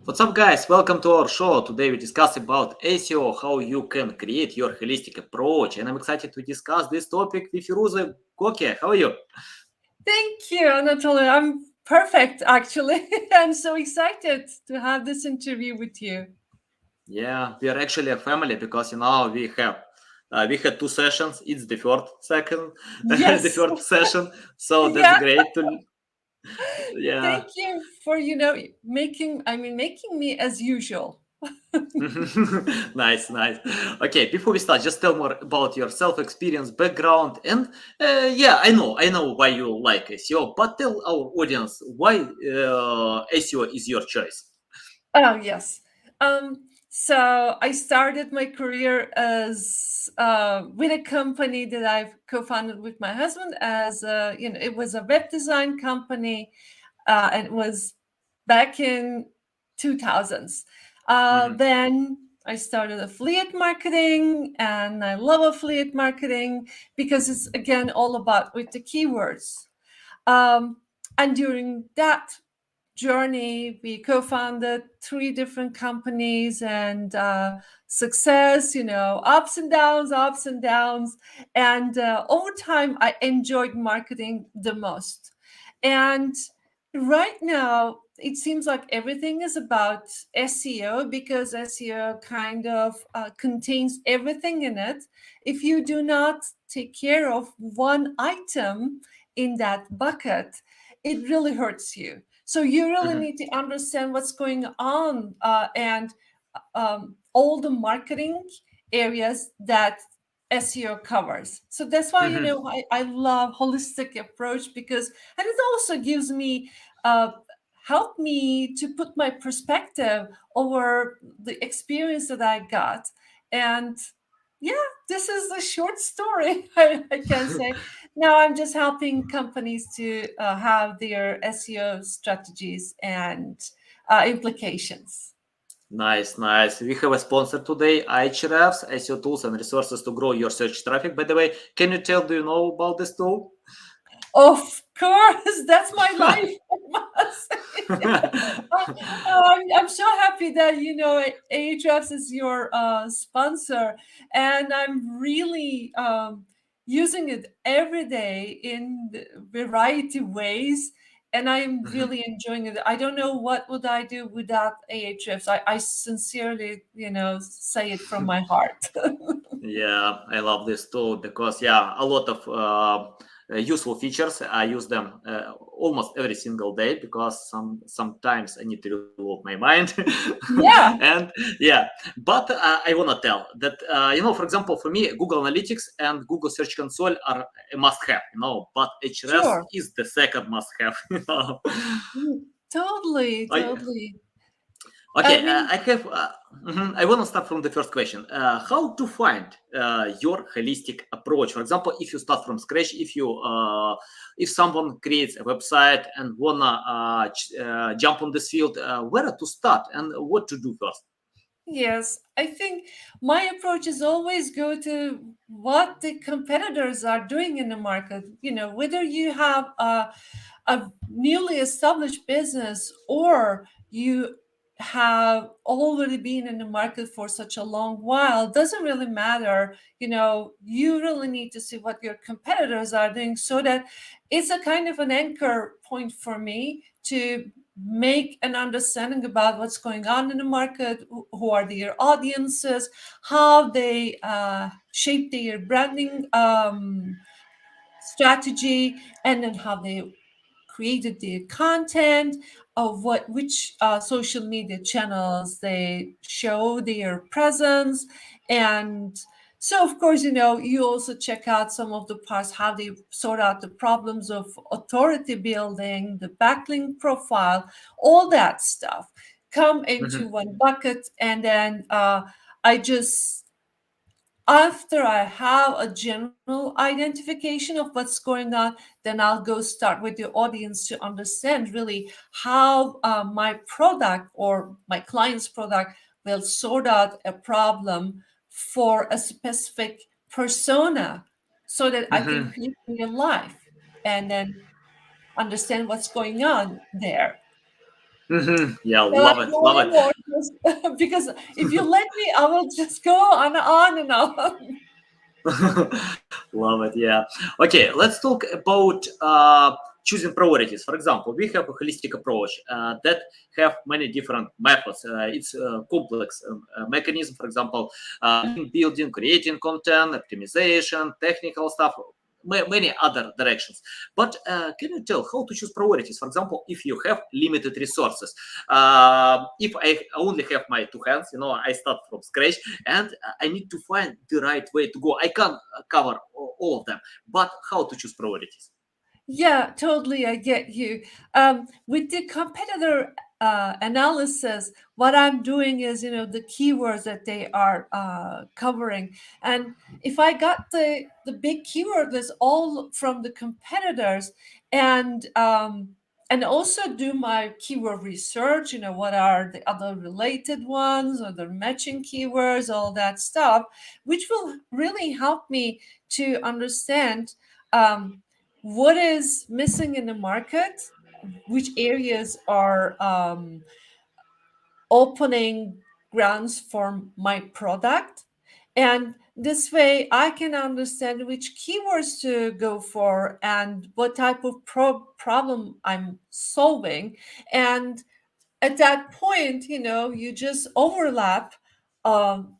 What's up, guys? Welcome to our show. Today we discuss about SEO, how you can create your holistic approach. And I'm excited to discuss this topic with Firuze Gokce. How are you? Thank you, Anatoly. I'm perfect, actually. I'm so excited to have this interview with you. Yeah, we are actually a family because we had two sessions. It's the the Yes. third session. So that's Yeah. great to yeah. Thank you for, making me as usual. Nice. Okay, before we start, just tell more about your self-experience, background, and yeah, I know why you like SEO, but tell our audience why SEO is your choice. Oh, yes. So I started my career as with a company that I've co-founded with my husband it was a web design company, and it was back in 2000s. Mhm. Then I started affiliate marketing, and I love affiliate marketing because it's again all about with the keywords. Um, and during that journey, we co-founded three different companies, and success, ups and downs. And over time, I enjoyed marketing the most. And right now, it seems like everything is about SEO because SEO kind of contains everything in it. If you do not take care of one item in that bucket, it really hurts you. So you really Mhm. need to understand what's going on, and all the marketing areas that SEO covers. So that's why Mhm. I love holistic approach because, and it also gives me uh, help me to put my perspective over the experience that I got. And yeah, this is a short story. I can say. Now I'm just helping companies to have their SEO strategies and implications. Nice. We have a sponsor today, Ahrefs, SEO tools and resources to grow your search traffic. By the way, can you tell? Do you know about this tool? Of course, that's my life. I must say. I'm so happy that Ahrefs is your sponsor, and I'm really using it every day in variety ways, and I'm really enjoying it. I don't know what would I do without Ahrefs. I sincerely, say it from my heart. Yeah, I love this tool because yeah, a lot of useful features. I use them almost every single day because sometimes I need to remove my mind, Yeah, and yeah. But I wanna tell that for example, for me, Google Analytics and Google Search Console are a must-have. But Ahrefs sure. is the second must-have. Totally, I, totally. I Okay, mean, I have. I want to start from the first question. How to find your holistic approach? For example, if you start from scratch, if someone creates a website and wanna jump on this field, where to start and what to do first? yes, I think my approach is always go to what the competitors are doing in the market. Whether you have a newly established business or you have already been in the market for such a long while, doesn't really matter. You really need to see what your competitors are doing so that it's a kind of an anchor point for me to make an understanding about what's going on in the market, who are their audiences, how they shape their branding strategy, and then how they created their content, of which social media channels they show their presence. And so of course, you also check out some of the parts, how they sort out the problems of authority building, the backlink profile, all that stuff come into Mhm. one bucket. And then I just after I have a general identification of what's going on, then I'll go start with the audience to understand really how my product or my client's product will sort out a problem for a specific persona so that I can Mhm. create real life and then understand what's going on there. Yeah, So I love it, know love it it. works because if you let me, I will just go on and on. Love it. Yeah. Okay, let's talk about choosing priorities. For example, we have a holistic approach that have many different methods. It's a complex mechanism. For example, link building, creating content, optimization, technical stuff. Many other directions, but can you tell how to choose priorities? For example, if you have limited resources, if I only have my two hands, I start from scratch, and I need to find the right way to go. I can't cover all of them, but how to choose priorities? Yeah, totally. I get you. With the competitor analysis, what I'm doing is, the keywords that they are covering. And if I got the big keyword list all from the competitors, and also do my keyword research, what are the other related ones or the matching keywords, all that stuff, which will really help me to understand. What is missing in the market, which areas are opening grounds for my product, and this way I can understand which keywords to go for and what type of problem I'm solving. And at that point, you just overlap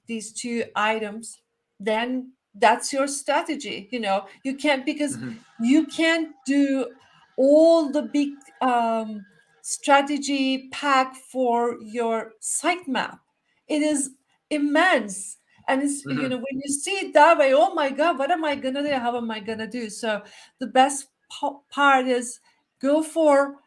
these two items, then that's your strategy. You can't, because Mhm, you can't do all the big strategy pack for your sitemap. It is immense. And it's, mhm, when you see it that way, oh my God, what am I going to do? How am I going to do? So the best part is go for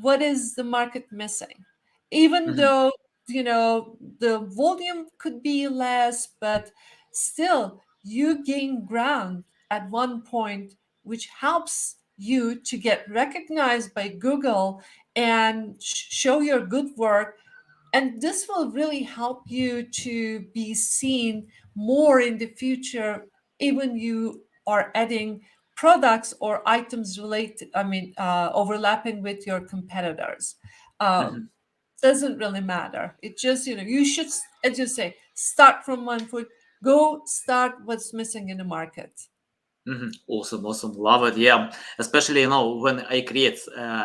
what is the market missing, even mhm, though the volume could be less, but still you gain ground at one point, which helps you to get recognized by Google and show your good work. And this will really help you to be seen more in the future, even you are adding products or items related, overlapping with your competitors. mhm. Doesn't really matter. It just, you should, as you say, start from one foot, go start what's missing in the market. Awesome, awesome, love it. Yeah, especially when I create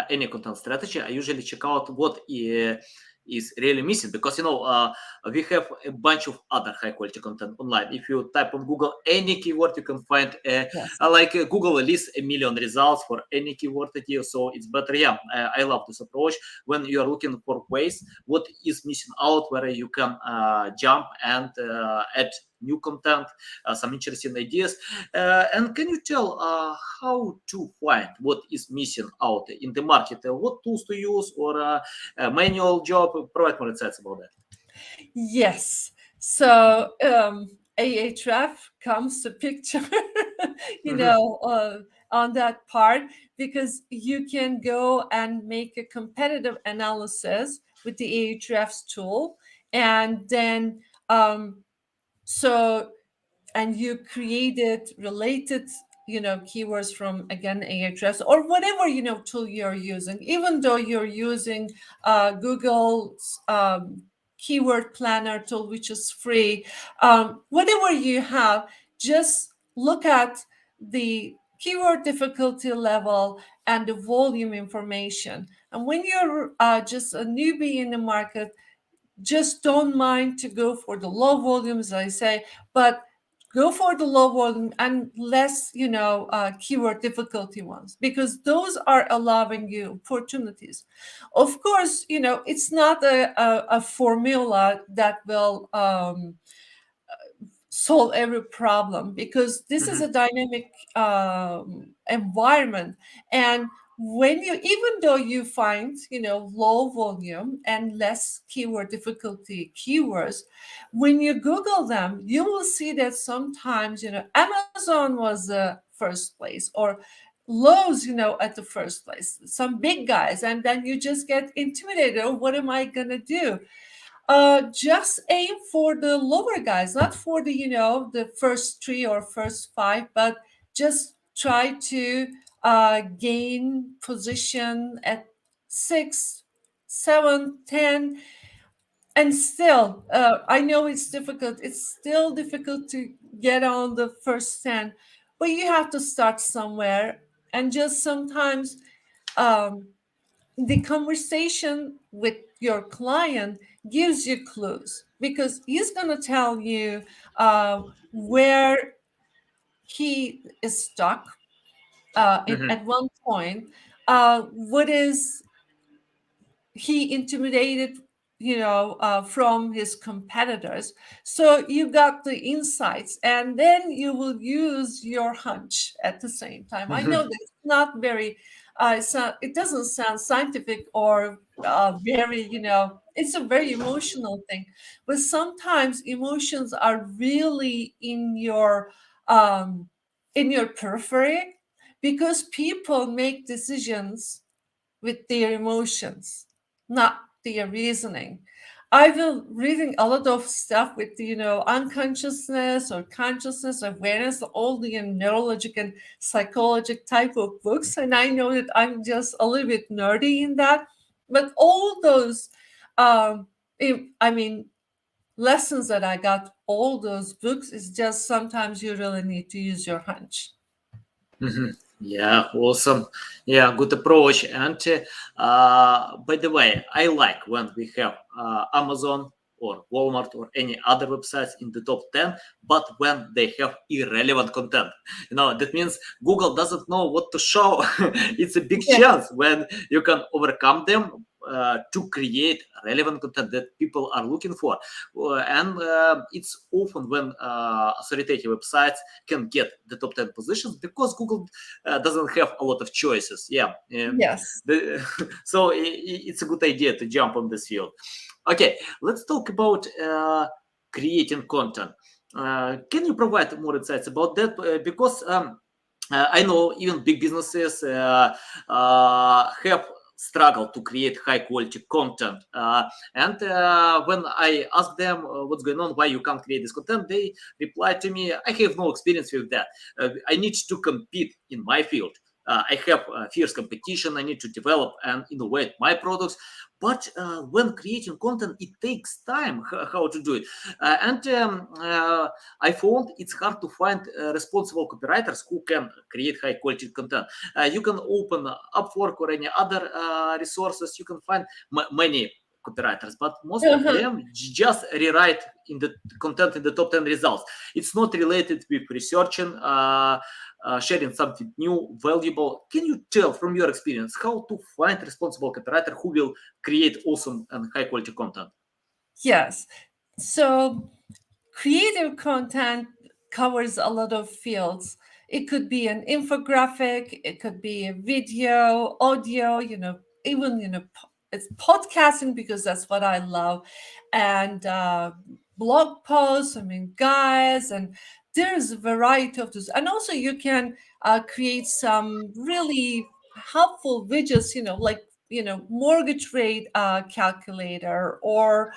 any content strategy, I usually check out what is really missing, because we have a bunch of other high quality content online. If you type on Google any keyword, you can find Yes. Google lists a million results for any keyword idea. So it's better. Yeah, I love this approach when you are looking for ways what is missing out, where you can jump and add new content, some interesting ideas. And can you tell how to find what is missing out in the market? What tools to use, or a manual job? Provide more insights about that. Yes. So Ahref comes to picture, you Mhm, know, uh, on that part, because you can go and make a competitive analysis with the Ahrefs tool, and then so and you created related keywords from, again, Ahrefs or whatever tool you're using, even though you're using Google's keyword planner tool, which is free. Whatever you have, just look at the keyword difficulty level and the volume information. And when you're just a newbie in the market, just don't mind to go for the low volumes, I say, but go for the low volume and less, keyword difficulty ones, because those are allowing you opportunities. Of course, it's not a formula that will solve every problem, because this is mhm, a dynamic environment. And when you, even though you find low volume and less keyword difficulty keywords, when you Google them, you will see that sometimes Amazon was the first place, or Lowe's at the first place, some big guys, and then you just get intimidated. Oh, what am I gonna do? Just aim for the lower guys, not for the the first three or first five, but just try to gain position at six, 7, 10, and still, I know it's difficult. It's still difficult to get on the first 10, but you have to start somewhere. And just sometimes the conversation with your client gives you clues, because he's going to tell you where he is stuck Mhm. at one point, what is he intimidated, from his competitors. So you got the insights, and then you will use your hunch at the same time. I know that it's not very it doesn't sound scientific or very, it's a very emotional thing, but sometimes emotions are really in your periphery, because people make decisions with their emotions, not their reasoning. I've been reading a lot of stuff with, unconsciousness or consciousness, awareness, all the neurologic and psychologic type of books. And I know that I'm just a little bit nerdy in that. But all those, um, I mean, lessons that I got, all those books, is just sometimes you really need to use your hunch. Mhm. Yeah, awesome. Yeah, good approach. And by the way, I like when we have Amazon or Walmart or any other websites in the top 10, but when they have irrelevant content. That means Google doesn't know what to show. It's a big Yeah. chance when you can overcome them to create relevant content that people are looking for. And it's often when authoritative websites can get the top 10 positions because Google doesn't have a lot of choices. Yeah. Yes. So it's a good idea to jump on this field. Okay, let's talk about creating content. Can you provide more insights about that? Because I know even big businesses have struggled to create high quality content. And when I ask them what's going on, why you can't create this content, they reply to me, I have no experience with that. I need to compete in my field. I have fierce competition. I need to develop and innovate my products. But when creating content, it takes time how to do it. And I found it's hard to find responsible copywriters who can create high quality content. You can open Upwork or any other resources. You can find many copywriters, but most of Uh-huh. them just rewrite in the content in the top 10 results. It's not related with researching, sharing something new, valuable. Can you tell from your experience how to find responsible copywriter who will create awesome and high quality content? Yes. So creative content covers a lot of fields. It could be an infographic, it could be a video, audio, even, it's podcasting, because that's what I love, and blog posts, guys, and there's a variety of those. And also you can create some really helpful widgets, like, mortgage rate calculator, or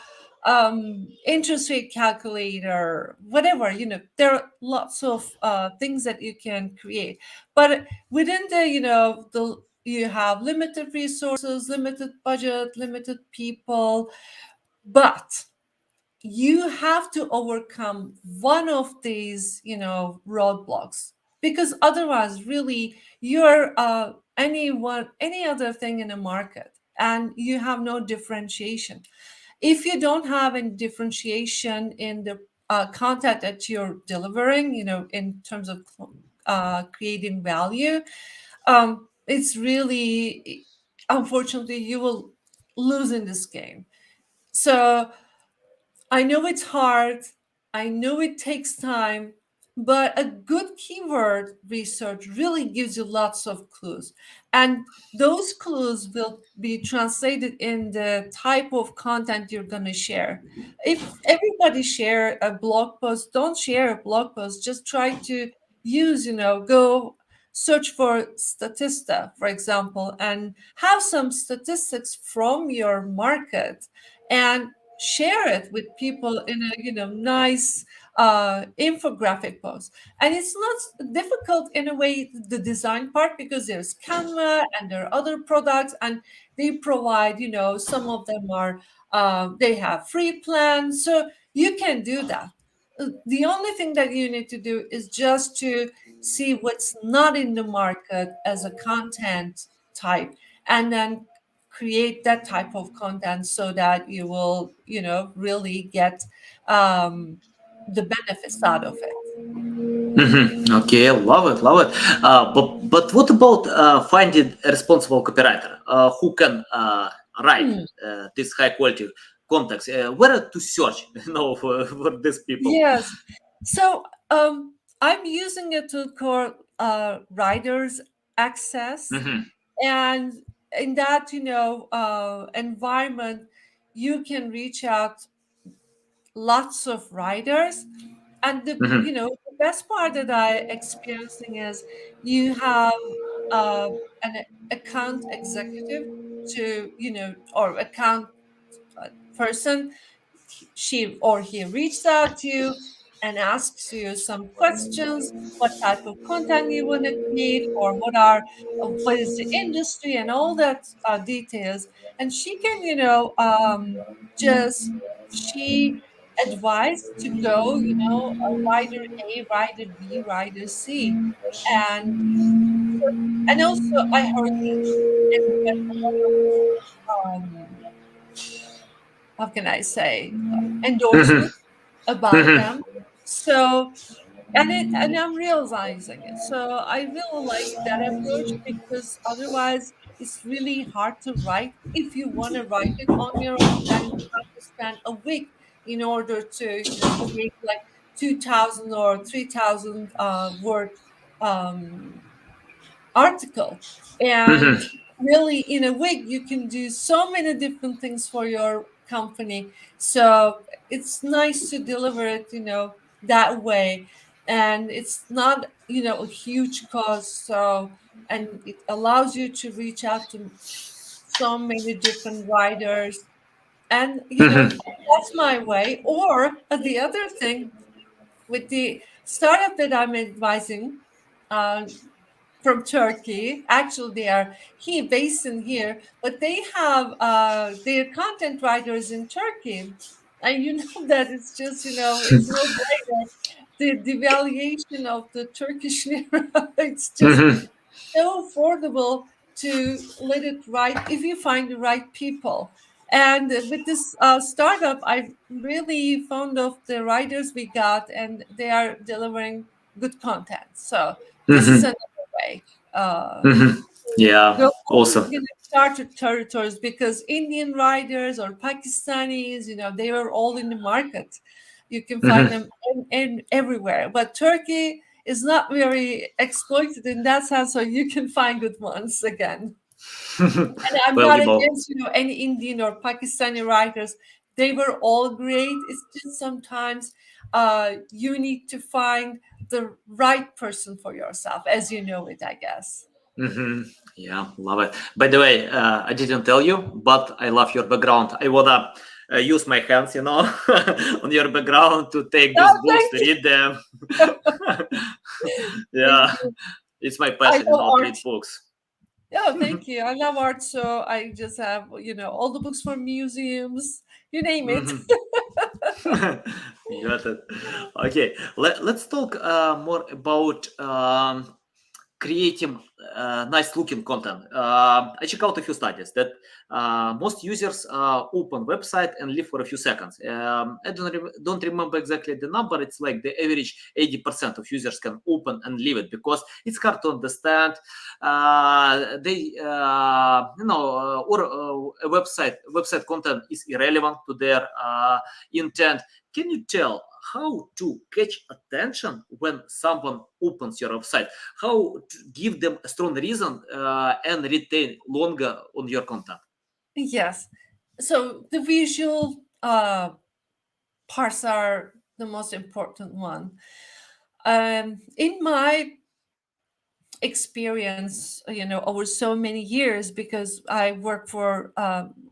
interest rate calculator, whatever. There are lots of things that you can create, but within the, you have limited resources, limited budget, limited people, but you have to overcome one of these, roadblocks, because otherwise, really, you're any other thing in a market, and you have no differentiation. If you don't have any differentiation in the content that you're delivering, in terms of creating value, it's really, unfortunately, you will lose in this game. So I know it's hard. I know it takes time, but a good keyword research really gives you lots of clues. And those clues will be translated in the type of content you're going to share. If everybody share a blog post, don't share a blog post. Just try to use, go search for Statista, for example, and have some statistics from your market, and share it with people in a, nice infographic post. And it's not difficult in a way, the design part, because there's Canva and there are other products, and they provide, some of them are, they have free plans. So you can do that. The only thing that you need to do is just to see what's not in the market as a content type, and then create that type of content so that you will, really get the benefits out of it. Okay, love it, love it. But what about finding a responsible copywriter who can write Hmm. this high quality context? Where to search, for these people? Yes. So I'm using a tool called Writers Access, Mhm, and in that, environment, you can reach out lots of writers. And mhm, the best part that I experiencing is you have uh, an account executive to, or account person. She or he reaches out to you and asks you some questions, what type of content you want to create, or what is the industry, and all that details. And she can, just she advised to go, rider A, rider B, rider C. And and also I heard and get a lot of how can I say, mhm, endorsement about mhm, them. So and I'm realizing it. So I really like that approach, because otherwise it's really hard to write. If you want to write it on your own, then you have to spend a week in order to, create like 2,000 or 3,000 word um, article. And mhm, really, in a week, you can do so many different things for your company. So it's nice to deliver it, that way. And it's not, a huge cost. So, and it allows you to reach out to so many different writers. And, mhm. that's my way. Or the other thing, with the startup that I'm advising, uh, from Turkey. Actually, they are based in here, but they have their content writers in Turkey. And you know that it's just, it's no brainer. The devaluation of the Turkish lira, it's just Mhm. so affordable to let it write if you find the right people. And with this startup, I'm really fond of the writers we got, and they are delivering good content. So this is Mhm. another way. Uh, Mhm. Yeah, go awesome. in started territories, because Indian writers or Pakistanis, they are all in the market. You can find Mhm. them in everywhere. But Turkey is not very exploited in that sense, so you can find good ones again. And I'm not Valuable. against, any Indian or Pakistani writers. They were all great. It's just sometimes you need to find the right person for yourself, as you know it, I guess. Hmm. Yeah, love it. By the way, I didn't tell you, but I love your background. I wanna use my hands, on your background to take these Oh, books, thank to you. read them. Thank Yeah, you. it's my I passion, love to art. read books. Oh, thank you. I love art, so I just have, all the books from museums, you name it. Mhm. Got it. Okay, let's talk more about creating nice looking content. I check out a few studies that most users open website and leave for a few seconds. I don't remember exactly the number. It's like the average 80% of users can open and leave it because it's hard to understand. Or a website content is irrelevant to their intent. Can you tell how to catch attention when someone opens your website? How to give them a strong reason and retain longer on your content? Yes. So the visual parts are the most important one. In my experience, over so many years, because I work for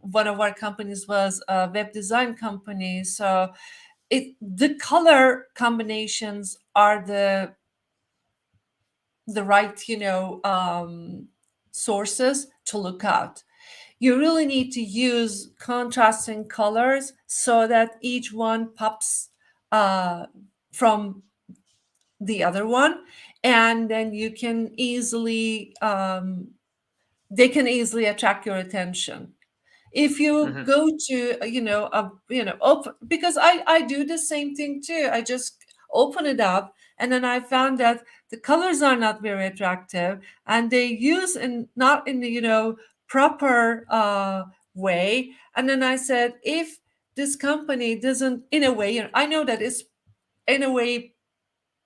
one of our companies was a web design company. So the color combinations are the right, sources to look out. you really need to use contrasting colors so that each one pops from the other one, and then you can easily they can easily attract your attention. If you Mhm. go to open, because I do the same thing too. I just open it up, and then I found that the colors are not very attractive, and they use in not in the proper way. And then I said, if this company doesn't, in a way, I know that it's in a way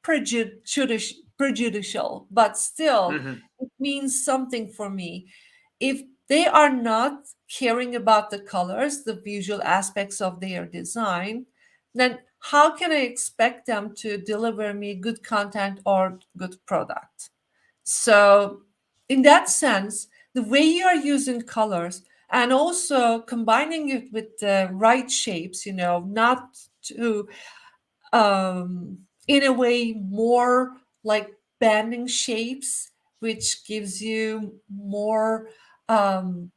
prejudicial, but still Mhm. it means something for me. If they are not caring about the colors, the visual aspects of their design, then how can I expect them to deliver me good content or good product? So, in that sense, the way you are using colors and also combining it with the right shapes, not to in a way more like banding shapes, which gives you more um,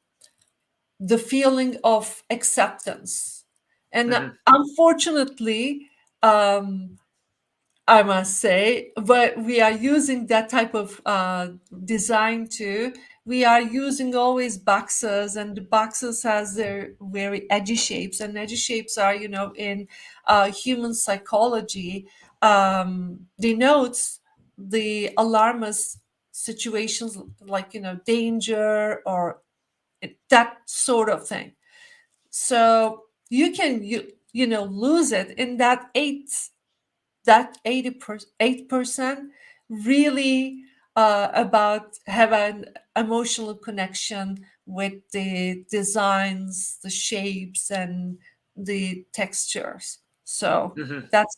the feeling of acceptance. And Mhm. unfortunately, um, I must say, but we are using that type of design too. We are using always boxes, and the boxes has their very edgy shapes, and edgy shapes are, in human psychology, denotes the alarmist situations, like danger or that sort of thing. So you can lose it in that 8% really about have an emotional connection with the designs, the shapes, and the textures. So Mhm. that's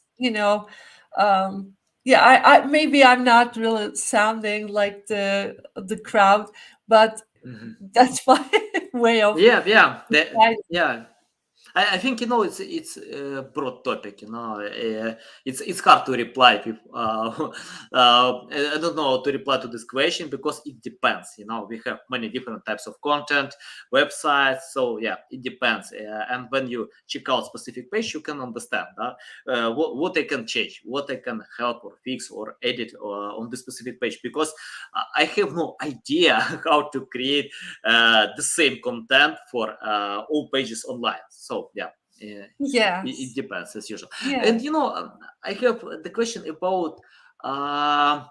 um, yeah. I maybe I'm not really sounding like the crowd, but Mhm. that's my way of Yeah, yeah, describing. yeah. I think it's a broad topic. It's hard to reply. I don't know how to reply to this question because it depends. We have many different types of content, websites. So yeah, it depends. And when you check out specific page, you can understand what I can change, what I can help or fix or edit on the specific page, because I have no idea how to create the same content for all pages online. So yeah, it Yes. depends as usual. Yeah. And I have the question about uh,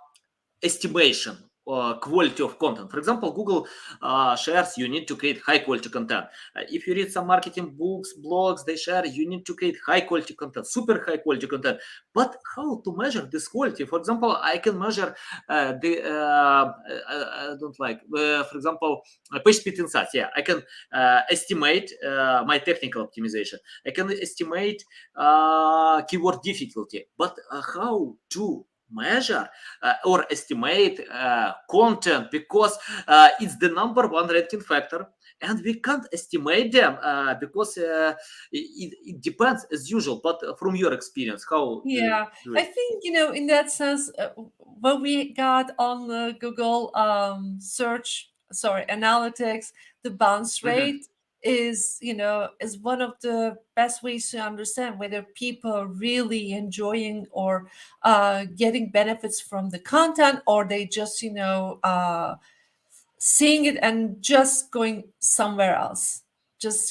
estimation or quality of content. For example, Google shares you need to create high quality content. If you read some marketing books, blogs, they share you need to create high quality content, super high quality content. But how to measure this quality? For example, I can measure I don't like, for example, page speed insights. Yeah, I can estimate my technical optimization. I can estimate keyword difficulty. But how to measure or estimate content, because it's the number one ranking factor, and we can't estimate them because it depends as usual. But from your experience, how do you Yeah, do I it? think, in that sense, what we got on the Google search, sorry, analytics, the bounce Mhm. rate is one of the best ways to understand whether people are really enjoying or getting benefits from the content, or they just, seeing it and just going somewhere else, just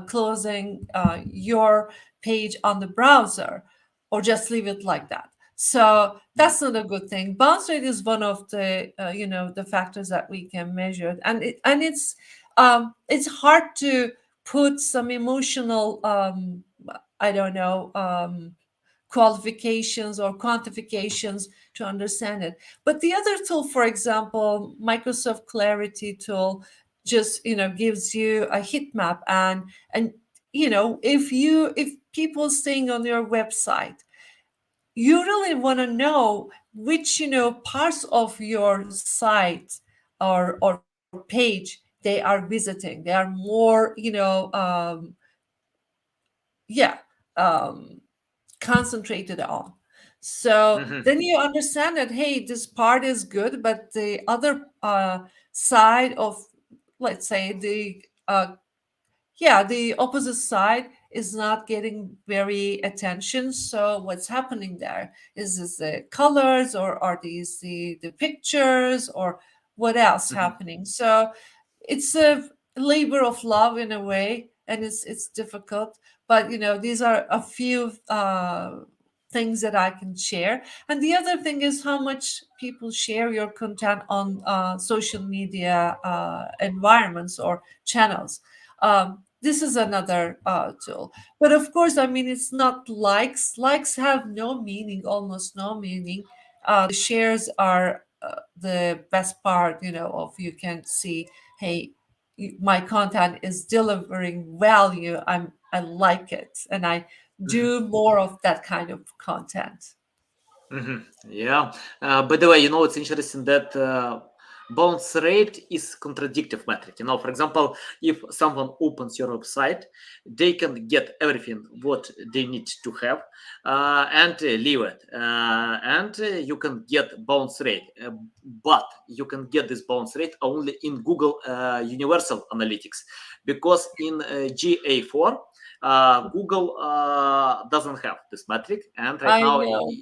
closing your page on the browser, or just leave it like that. So that's not a good thing. Bounce rate is one of the the factors that we can measure, and it's hard to put some emotional I don't know qualifications or quantifications to understand it. But the other tool, for example, Microsoft Clarity tool, just gives you a heat map, and if people staying on your website, you really want to know which parts of your site or page they are visiting. They are more yeah um concentrated on. So Mhm. then you understand that, hey, this part is good, but the other side of, let's say, the the opposite side is not getting very attention. So what's happening there is the colors, or are these the pictures, or what else happening? So it's a labor of love in a way, and it's difficult. But these are a few things that I can share. And the other thing is how much people share your content on social media environments or channels. This is another tool. But of course, I mean, it's not likes. Likes have no meaning, almost no meaning. The shares are the best part, of you can see, hey, my content is delivering value. I like it, and I do more of that kind of content. Yeah. By the way, it's interesting that bounce rate is contradictive metric. For example, if someone opens your website, they can get everything what they need to have and leave it. And you can get bounce rate. But you can get this bounce rate only in Google Universal Analytics, because in GA4, Google doesn't have this metric. And right I now, know.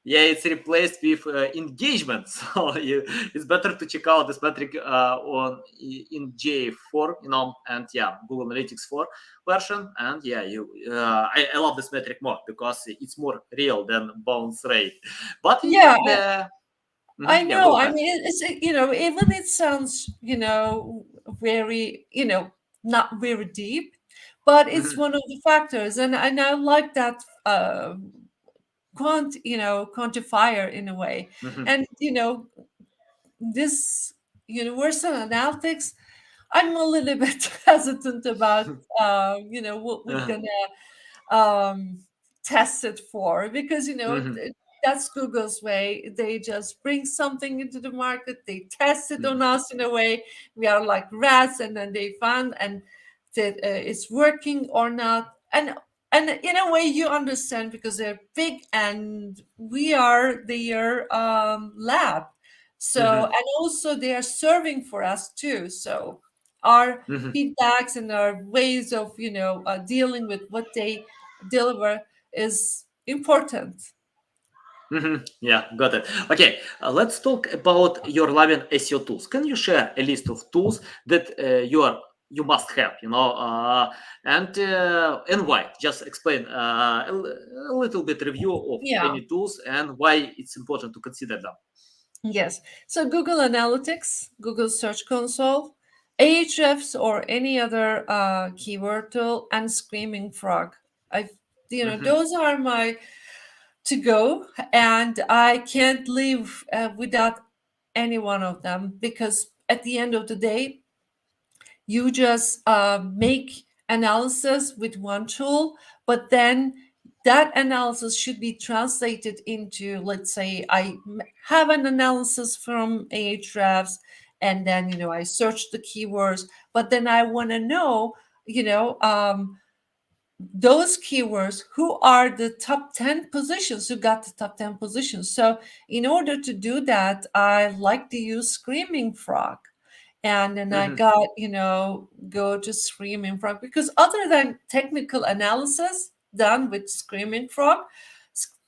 yeah, it's replaced with engagement. So it's better to check out this metric in GA4, and Google Analytics 4 version. And I love this metric more because it's more real than bounce rate. But Yeah, I yeah, go know. I ahead. mean, it's even it sounds very not very deep, but it's one of the factors, and I like that quantifier in a way. And this universal analytics, I'm a little bit hesitant about what we're gonna um, test it for, because that's Google's way. They just bring something into the market, they test it on us in a way. We are like rats, and then they find and that it's working or not. And in a way, you understand, because they're big and we are their lab. So and also they are serving for us too. So our feedbacks and our ways of dealing with what they deliver is important. Yeah, got it. Okay, let's talk about your loving SEO tools. Can you share a list of tools that you must have, and why? Just explain a little bit review of Yeah. any tools and why it's important to consider them. Yes. So Google Analytics, Google Search Console, Ahrefs, or any other keyword tool, and Screaming Frog. I, those are my to go, and I can't live without any one of them, because at the end of the day, you just make analysis with one tool, but then that analysis should be translated into, let's say, have an analysis from Ahrefs, and then I search the keywords, but then I want to know those keywords, who are the top 10 positions, who got the top 10 positions. So in order to do that, I like to use Screaming Frog. And then I got, go to Screaming Frog, because other than technical analysis done with Screaming Frog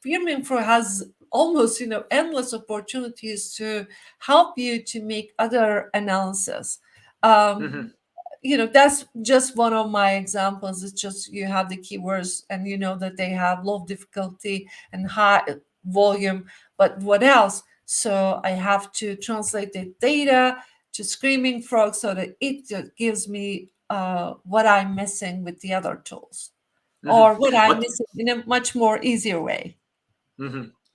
has almost, endless opportunities to help you to make other analysis. That's just one of my examples. It's just, you have the keywords and you know that they have low difficulty and high volume, but what else? So I have to translate the data to Screaming Frog so that it gives me what I'm missing with the other tools, or what I'm But missing in a much more easier way.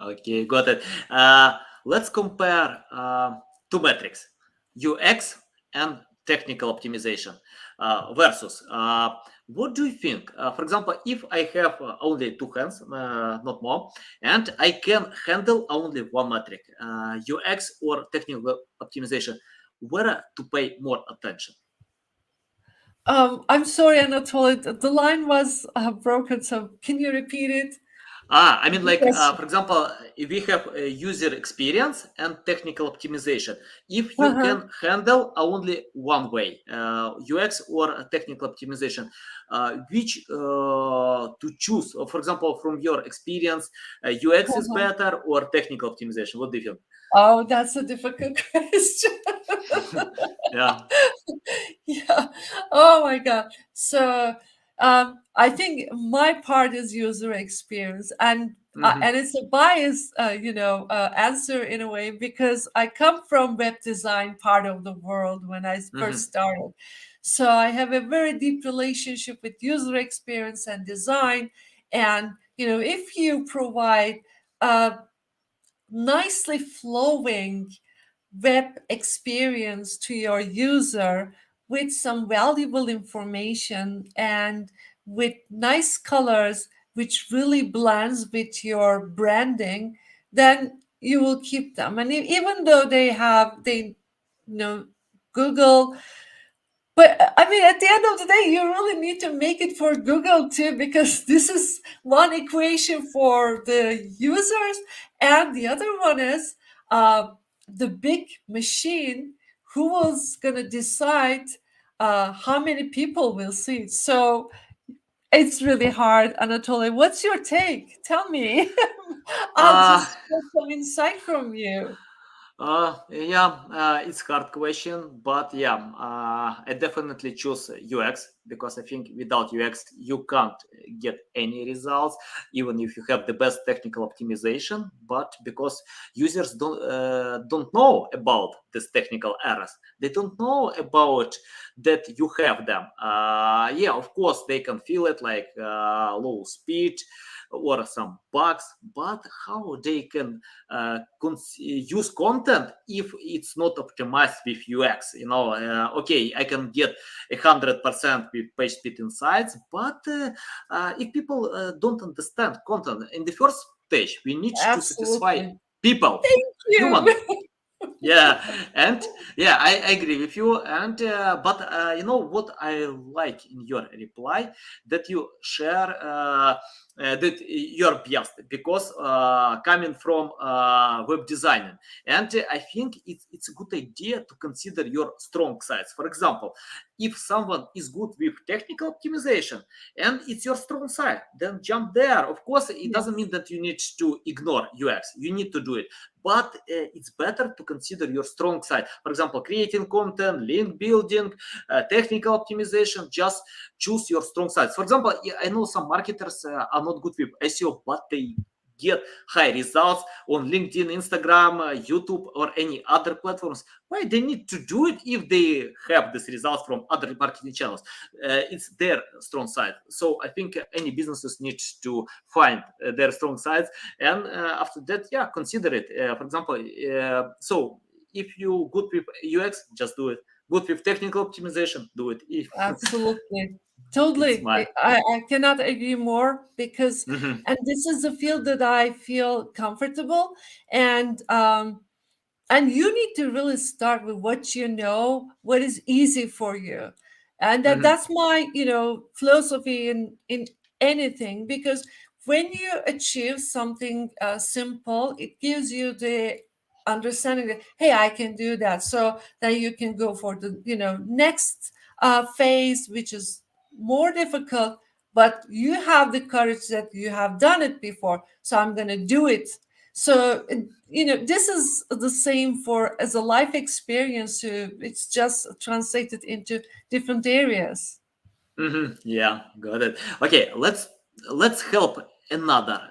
okay, got it. Let's compare two metrics: UX and technical optimization versus. What do you think? For example, if I have only two hands, not more, and I can handle only one metric, UX or technical optimization, where to pay more attention? I'm sorry, Anatoly, the line was broken, so can you repeat it? I mean, like, Yes. for example, if we have a user experience and technical optimization, if you Uh-huh. can handle only one way, UX or technical optimization, which to choose? For example, from your experience, UX is Uh-huh. better or technical optimization? What do you think? Oh, that's a difficult question. Yeah. Yeah. Oh my God. So I think my part is user experience, and it's a biased, answer in a way because I come from web design part of the world when I first started. So I have a very deep relationship with user experience and design. And if you provide a nicely flowing web experience to your user with some valuable information and with nice colors which really blends with your branding, then you will keep them. And even though they Google, but I mean, at the end of the day, you really need to make it for Google too, because this is one equation for the users, and the other one is the big machine who was going to decide how many people will see it. So it's really hard. Anatoly, what's your take? Tell me. I'll Uh, just get some insight from you. yeah, it's hard question, but yeah, I definitely choose UX because I think without UX you can't get any results, even if you have the best technical optimization. But because users don't know about these technical errors, they don't know about that you have them. Yeah, of course they can feel it like low speed or some bugs, but how they can use content if it's not optimized with UX. Okay, I can get 100% with page speed insights, but if people don't understand content in the first stage, we need to satisfy Absolutely. people, Thank human. you. Yeah, and yeah, I agree with you. And but you know what I like in your reply, that you share that you're biased because coming from web designing, and I think it's a good idea to consider your strong sides. For example, if someone is good with technical optimization and it's your strong side, then jump there. Of course, it doesn't Yes, mean that you need to ignore UX. You need to do it, but it's better to consider your strong side. For example, creating content, link building, technical optimization. Just choose your strong sides. For example, I know some marketers are not good with SEO, but they get high results on LinkedIn, Instagram, YouTube, or any other platforms. Why they need to do it if they have these results from other marketing channels? It's their strong side. So I think any businesses need to find their strong sides, and after that, yeah, consider it. For example, so if you good with UX, just do it. Good with technical optimization, do it. If absolutely. it's Totally. my I cannot agree more because, Mhm, and this is a field that I feel comfortable, and and you need to really start with what you know, what is easy for you. And mhm, that's my, philosophy in anything, because when you achieve something simple, it gives you the understanding that, hey, I can do that. So then you can go for the, next phase, which is more difficult, but you have the courage that you have done it before. So I'm going to do it. So this is the same for as a life experience. It's just translated into different areas. yeah, got it. Okay, let's help another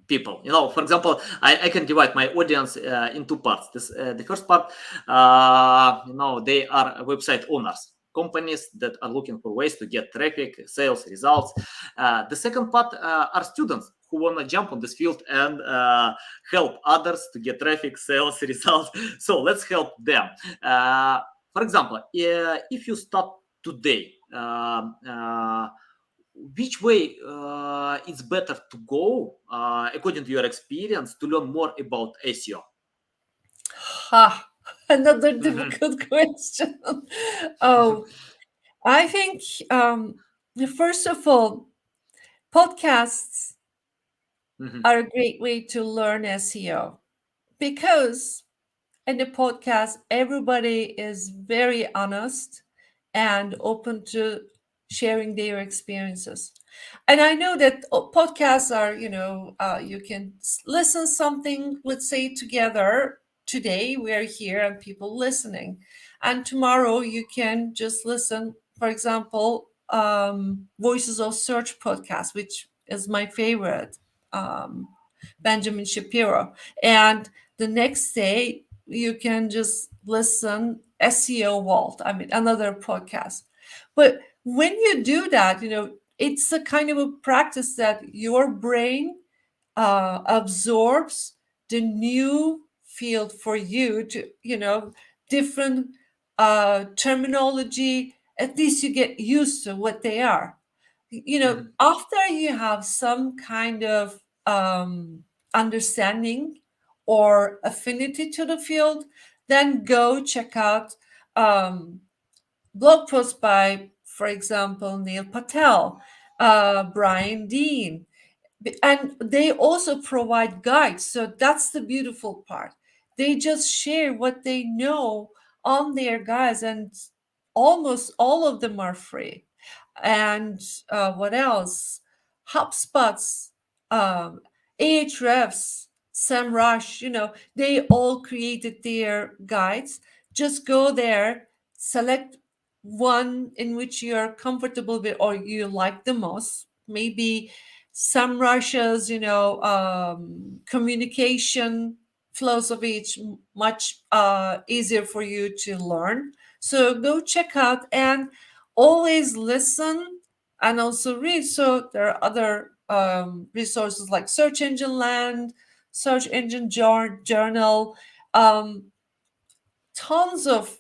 people. For example, I can divide my audience in two parts. The first part, they are website owners, companies that are looking for ways to get traffic, sales, results. The second part are students who want to jump on this field and help others to get traffic, sales, results. So let's help them. For example, if you start today, which way it's better to go according to your experience to learn more about SEO? Ha! Another Mhm, difficult question. Oh, I think first of all, Podcasts Mhm. are a great way to learn SEO because in the podcast, everybody is very honest and open to sharing their experiences. And I know that podcasts are, you can listen something, let's say together. Today we're here and people listening, and tomorrow you can just listen. For example, Voices of Search podcast, which is my favorite, um, Benjamin Shapiro, and the next day you can just listen SEO Vault. I mean, another podcast. But when you do that, it's a kind of a practice that your brain absorbs the new field for you to, different terminology. At least you get used to what they are. Mhm. After you have some kind of understanding or affinity to the field, then go check out blog posts by, for example, Neil Patel, Brian Dean, and they also provide guides. So that's the beautiful part. They just share what they know on their guides, and almost all of them are free. And what else? HubSpots, um, Ahrefs, SEMrush, they all created their guides. Just go there, select one in which you're comfortable with or you like the most. Maybe SEMrush's, communication flows of each much easier for you to learn. So go check out and always listen and also read. So there are other resources like Search Engine Land, Search Engine Journal, um, tons of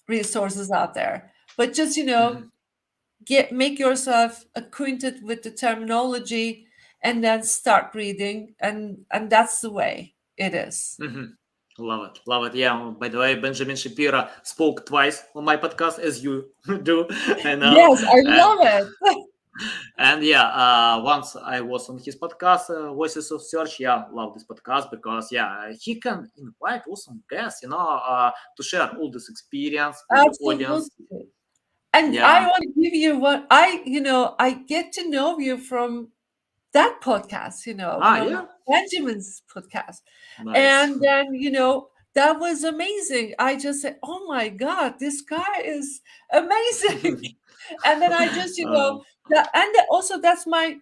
resources out there. But just Mhm. make yourself acquainted with the terminology and then start reading, and that's the way it is. Mhm. Love it. Love it. Yeah. By the way, Benjamin Shapiro spoke twice on my podcast, as you do. I know. Yes, I And love it. yeah, once I was on his podcast, Voices of Search. Yeah, love this podcast because yeah, he can invite awesome guests, to share all this experience with the audience. Absolutely. And I Yeah. want to give you what I get to know you from that podcast, Ah, from yeah. Benjamin's podcast. Nice. And then, that was amazing. I just said, oh my God, this guy is amazing. And then I just, uh, also that's my,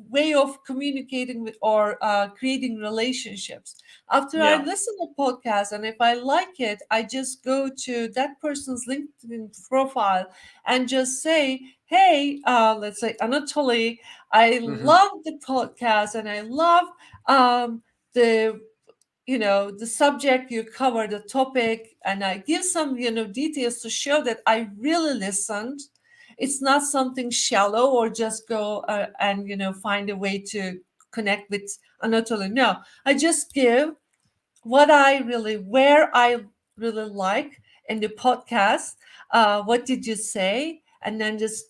way of communicating with or creating relationships. After I yeah. listen to podcast, and if I like it, I just go to that person's LinkedIn profile and just say, hey, let's say Anatoly, I Mhm. love the podcast and I love the the subject you cover, the topic, and I give some details to show that I really listened. It's not something shallow or just go and find a way to connect with Anatoly. No, I just give where I really like in the podcast. What did you say? And then just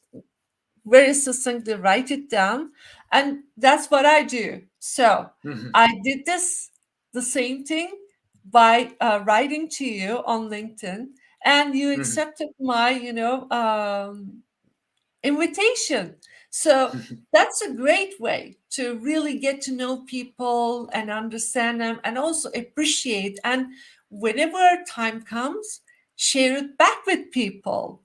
very succinctly write it down. And that's what I do. So Mhm. I did the same thing by writing to you on LinkedIn, and you Mhm. accepted my, invitation. So that's a great way to really get to know people and understand them and also appreciate. And whenever time comes, share it back with people,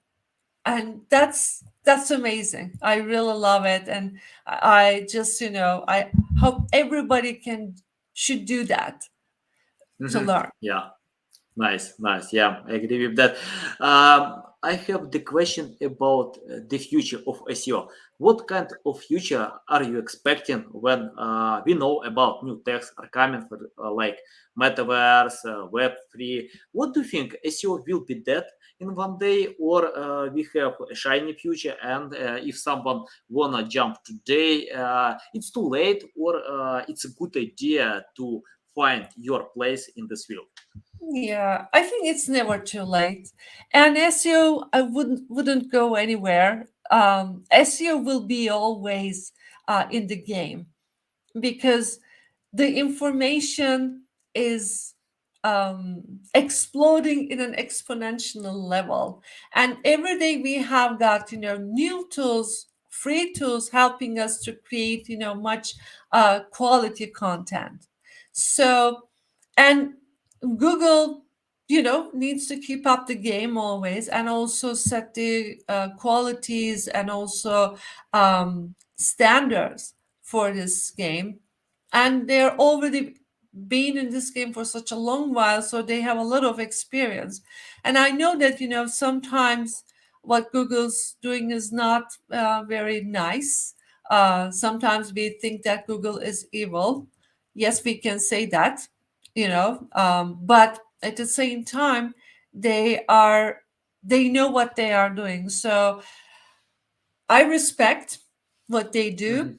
and that's amazing. I really love it, and I just I hope everybody can should do that to Mhm. learn. Yeah. Nice, nice. Yeah, I agree with that. I have the question about the future of SEO. What kind of future are you expecting when we know about new techs are coming for like metaverse, Web3? What do you think? SEO will be dead in one day, or we have a shiny future? And if someone wanna jump today, it's too late, or it's a good idea to find your place in this field. Yeah, I think it's never too late. And SEO, I wouldn't go anywhere SEO will be always in the game, because the information is exploding in an exponential level, and every day we have got new tools, free tools, helping us to create much quality content. So, and Google needs to keep up the game always, and also set the qualities and also standards for this game. And they're already been in this game for such a long while, so they have a lot of experience. And I know that sometimes what Google's doing is not very nice. Sometimes we think that Google is evil. Yes, we can say that, but at the same time, they know what they are doing. So I respect what they do.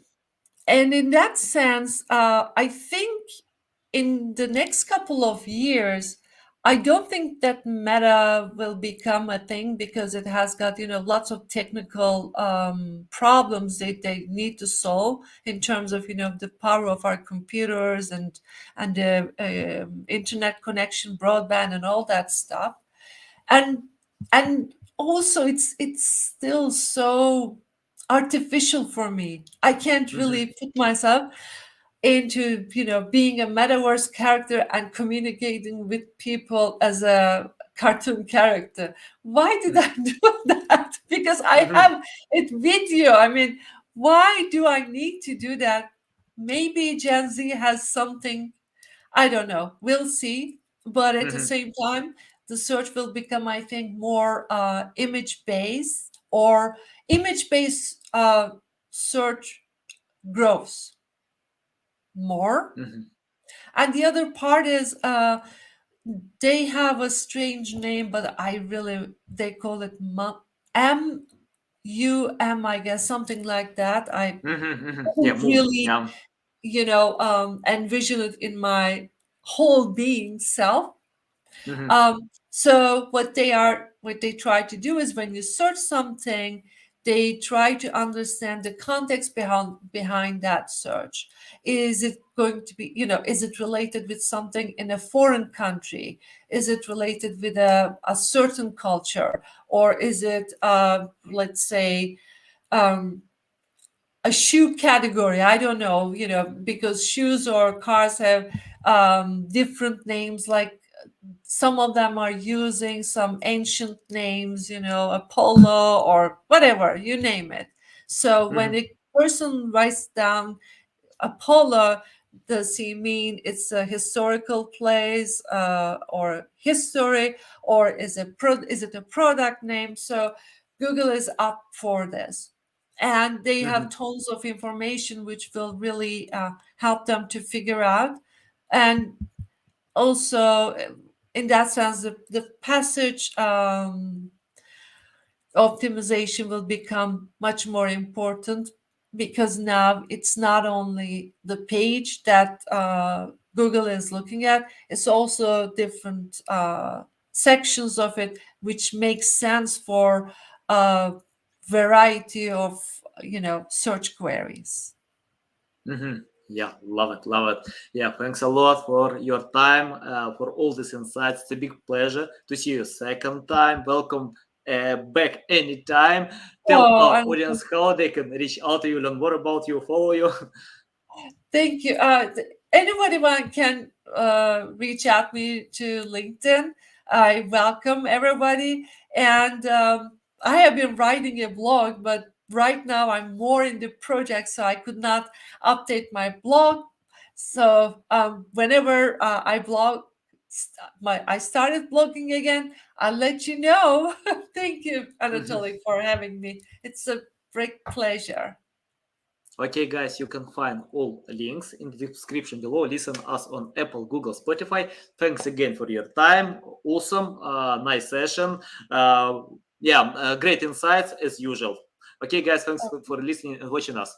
And in that sense, I think in the next couple of years, I don't think that Meta will become a thing, because it has got lots of technical problems that they need to solve in terms of the power of our computers and the internet connection, broadband, and all that stuff. And also it's still so artificial for me. I can't really put myself into being a metaverse character and communicating with people as a cartoon character. Why did I do that? Because I have it video. I mean, why do I need to do that? Maybe Gen Z has something, I don't know, we'll see. But at the same time, the search will become, I think, more image based, or image based search grows more. And the other part is they have a strange name, but they call it MUM, I guess, something like that. I don't really envision it in my whole being self. So what they try to do is, when you search something, they try to understand the context behind that search. Is it going to be, is it related with something in a foreign country? Is it related with a certain culture? Or is it, let's say, a shoe category? I don't know, because shoes or cars have different names. Like some of them are using some ancient names, Apollo or whatever, you name it. So when a person writes down Apollo, does he mean it's a historical place or history, or is it a product name? So Google is up for this. And they have tons of information which will really help them to figure out. And also, in that sense, the passage optimization will become much more important, because now it's not only the page that Google is looking at, it's also different sections of it, which makes sense for a variety of search queries. Yeah, love it. Yeah, thanks a lot for your time, for all these insights. It's a big pleasure to see you second time. Welcome back anytime. Tell our audience how they can reach out to you, learn more about you, follow you. Thank you. Anybody can reach out me to LinkedIn. I welcome everybody. And I have been writing a blog, but right now I'm more in the project, so I could not update my blog. So whenever I started blogging again, I'll let you know. Thank you, Anatoly, for having me. It's a great pleasure. Okay, guys, you can find all links in the description below. Listen us on Apple, Google, Spotify. Thanks again for your time. Awesome, nice session. Great insights as usual. Okay, guys, thanks for listening and watching us.